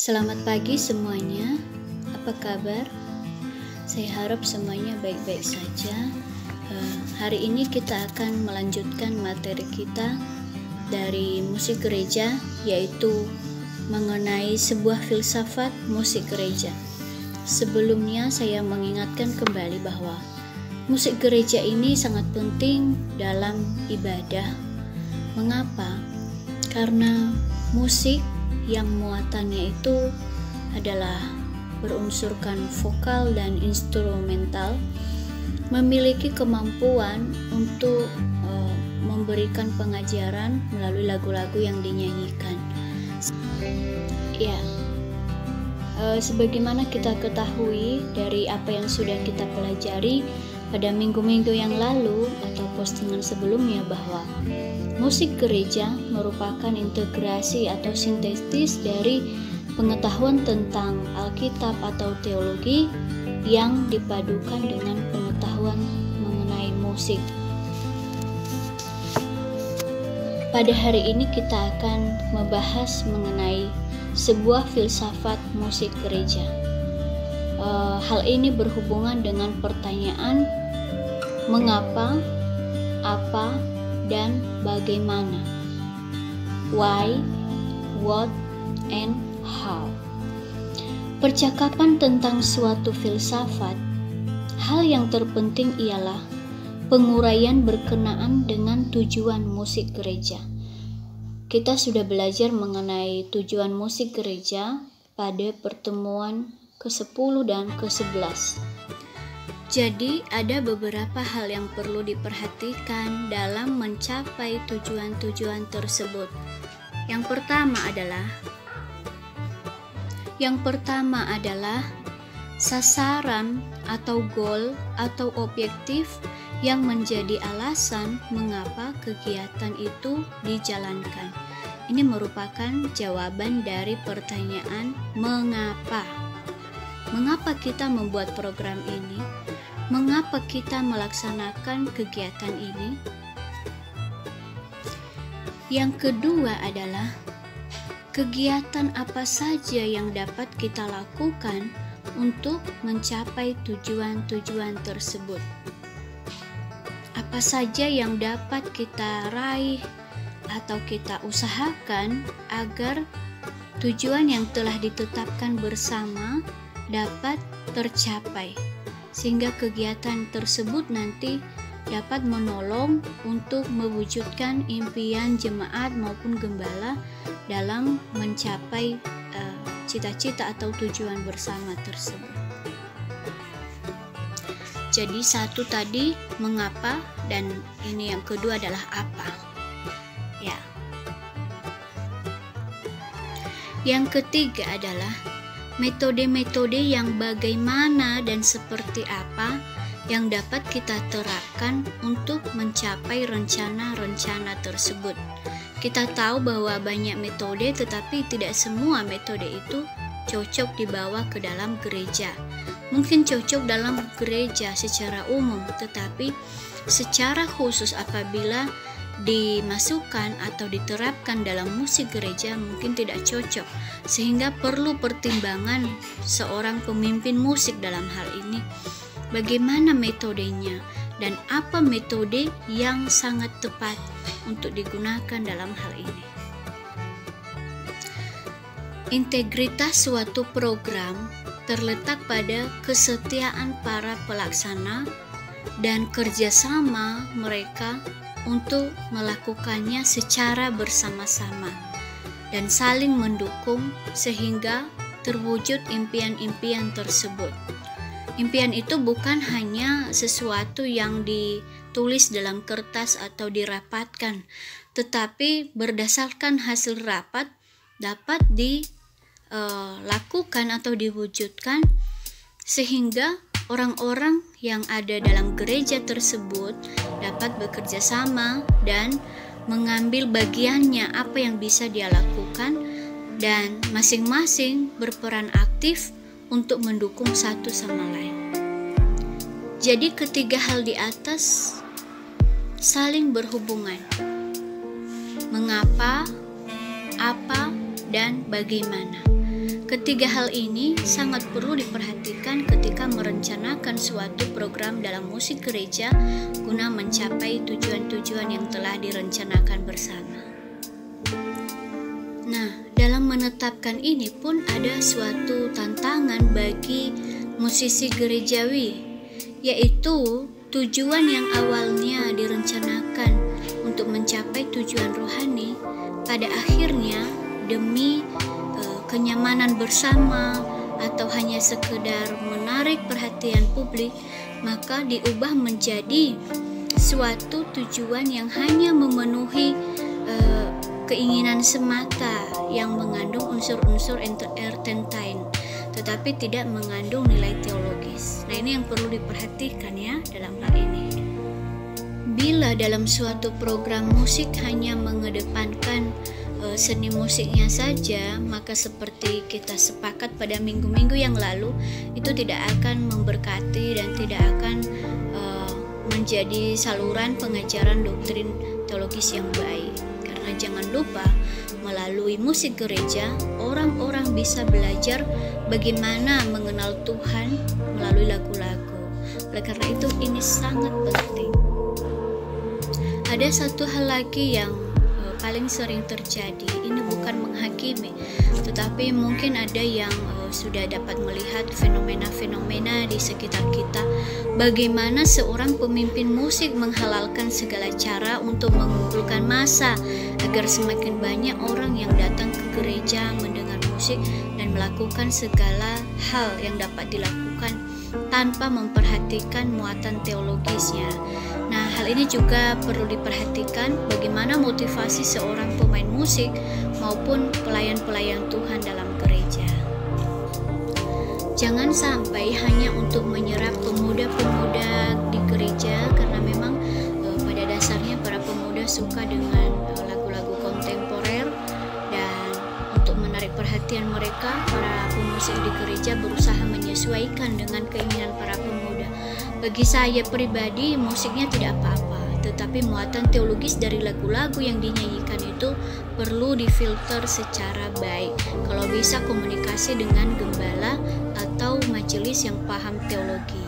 Selamat pagi semuanya, apa kabar? Saya harap semuanya baik-baik saja. Hari ini kita akan melanjutkan materi kita dari musik gereja, yaitu mengenai sebuah filsafat musik gereja. Sebelumnya saya mengingatkan kembali bahwa musik gereja ini sangat penting dalam ibadah. Mengapa? Karena musik yang muatannya itu adalah berunsurkan vokal dan instrumental memiliki kemampuan untuk memberikan pengajaran melalui lagu-lagu yang dinyanyikan. Sebagaimana kita ketahui dari apa yang sudah kita pelajari pada minggu-minggu yang lalu atau postingan sebelumnya, bahwa musik gereja merupakan integrasi atau sintesis dari pengetahuan tentang Alkitab atau teologi yang dipadukan dengan pengetahuan mengenai musik. Pada hari ini kita akan membahas mengenai sebuah filsafat musik gereja. Hal ini berhubungan dengan pertanyaan mengapa, apa, dan bagaimana. Why, what, and how. Percakapan tentang suatu filsafat, hal yang terpenting ialah penguraian berkenaan dengan tujuan musik gereja. Kita sudah belajar mengenai tujuan musik gereja pada pertemuan ke-10 dan ke-11. Jadi ada beberapa hal yang perlu diperhatikan dalam mencapai tujuan-tujuan tersebut. Yang pertama adalah sasaran atau goal atau objektif yang menjadi alasan mengapa kegiatan itu dijalankan. Ini merupakan jawaban dari pertanyaan mengapa. Mengapa kita membuat program ini? Mengapa kita melaksanakan kegiatan ini? Yang kedua adalah kegiatan apa saja yang dapat kita lakukan untuk mencapai tujuan-tujuan tersebut. Apa saja yang dapat kita raih atau kita usahakan agar tujuan yang telah ditetapkan bersama dapat tercapai, sehingga kegiatan tersebut nanti dapat menolong untuk mewujudkan impian jemaat maupun gembala dalam mencapai cita-cita atau tujuan bersama tersebut. Jadi satu tadi mengapa, dan ini yang kedua adalah apa. Ya. Yang ketiga adalah metode-metode yang bagaimana dan seperti apa yang dapat kita terapkan untuk mencapai rencana-rencana tersebut. Kita tahu bahwa banyak metode, tetapi tidak semua metode itu cocok dibawa ke dalam gereja. Mungkin cocok dalam gereja secara umum, tetapi secara khusus apabila dimasukkan atau diterapkan dalam musik gereja mungkin tidak cocok, sehingga perlu pertimbangan seorang pemimpin musik dalam hal ini. Bagaimana metodenya dan apa metode yang sangat tepat untuk digunakan dalam hal ini. Integritas suatu program terletak pada kesetiaan para pelaksana dan kerjasama mereka untuk melakukannya secara bersama-sama dan saling mendukung sehingga terwujud impian-impian tersebut. Impian itu bukan hanya sesuatu yang ditulis dalam kertas atau dirapatkan, tetapi berdasarkan hasil rapat dapat dilakukan atau diwujudkan sehingga orang-orang yang ada dalam gereja tersebut dapat bekerja sama dan mengambil bagiannya apa yang bisa dia lakukan, dan masing-masing berperan aktif untuk mendukung satu sama lain. Jadi ketiga hal di atas saling berhubungan. Mengapa, apa, dan bagaimana. Ketiga hal ini sangat perlu diperhatikan ketika merencanakan suatu program dalam musik gereja guna mencapai tujuan-tujuan yang telah direncanakan bersama. Nah, dalam menetapkan ini pun ada suatu tantangan bagi musisi gerejawi, yaitu tujuan yang awalnya direncanakan untuk mencapai tujuan rohani, pada akhirnya demi kenyamanan bersama atau hanya sekedar menarik perhatian publik, maka diubah menjadi suatu tujuan yang hanya memenuhi keinginan semata yang mengandung unsur-unsur entertain, tetapi tidak mengandung nilai teologis. Nah, ini yang perlu diperhatikan ya dalam hal ini. Bila dalam suatu program musik hanya mengedepankan seni musiknya saja, maka seperti kita sepakat pada minggu-minggu yang lalu, itu tidak akan memberkati dan tidak akan menjadi saluran pengajaran doktrin teologis yang baik. Karena jangan lupa, melalui musik gereja, orang-orang bisa belajar bagaimana mengenal Tuhan melalui lagu-lagu. Oleh karena itu, ini sangat penting. Ada satu hal lagi yang paling sering terjadi, ini bukan menghakimi, tetapi mungkin ada yang sudah dapat melihat fenomena-fenomena di sekitar kita, bagaimana seorang pemimpin musik menghalalkan segala cara untuk mengumpulkan massa agar semakin banyak orang yang datang ke gereja mendengar musik dan melakukan segala hal yang dapat dilakukan tanpa memperhatikan muatan teologisnya. Nah, hal ini juga perlu diperhatikan bagaimana motivasi seorang pemain musik maupun pelayan-pelayan Tuhan dalam gereja. Jangan sampai hanya untuk menyerap pemuda-pemuda di gereja, karena memang pada dasarnya para pemuda suka dengan lagu-lagu kontemporer, dan untuk menarik perhatian mereka, para pemusik di gereja berusaha menyesuaikan dengan keinginan para pemuda. Bagi saya pribadi, musiknya tidak apa-apa, tetapi muatan teologis dari lagu-lagu yang dinyanyikan itu perlu difilter secara baik. Kalau bisa komunikasi dengan gembala atau majelis yang paham teologi.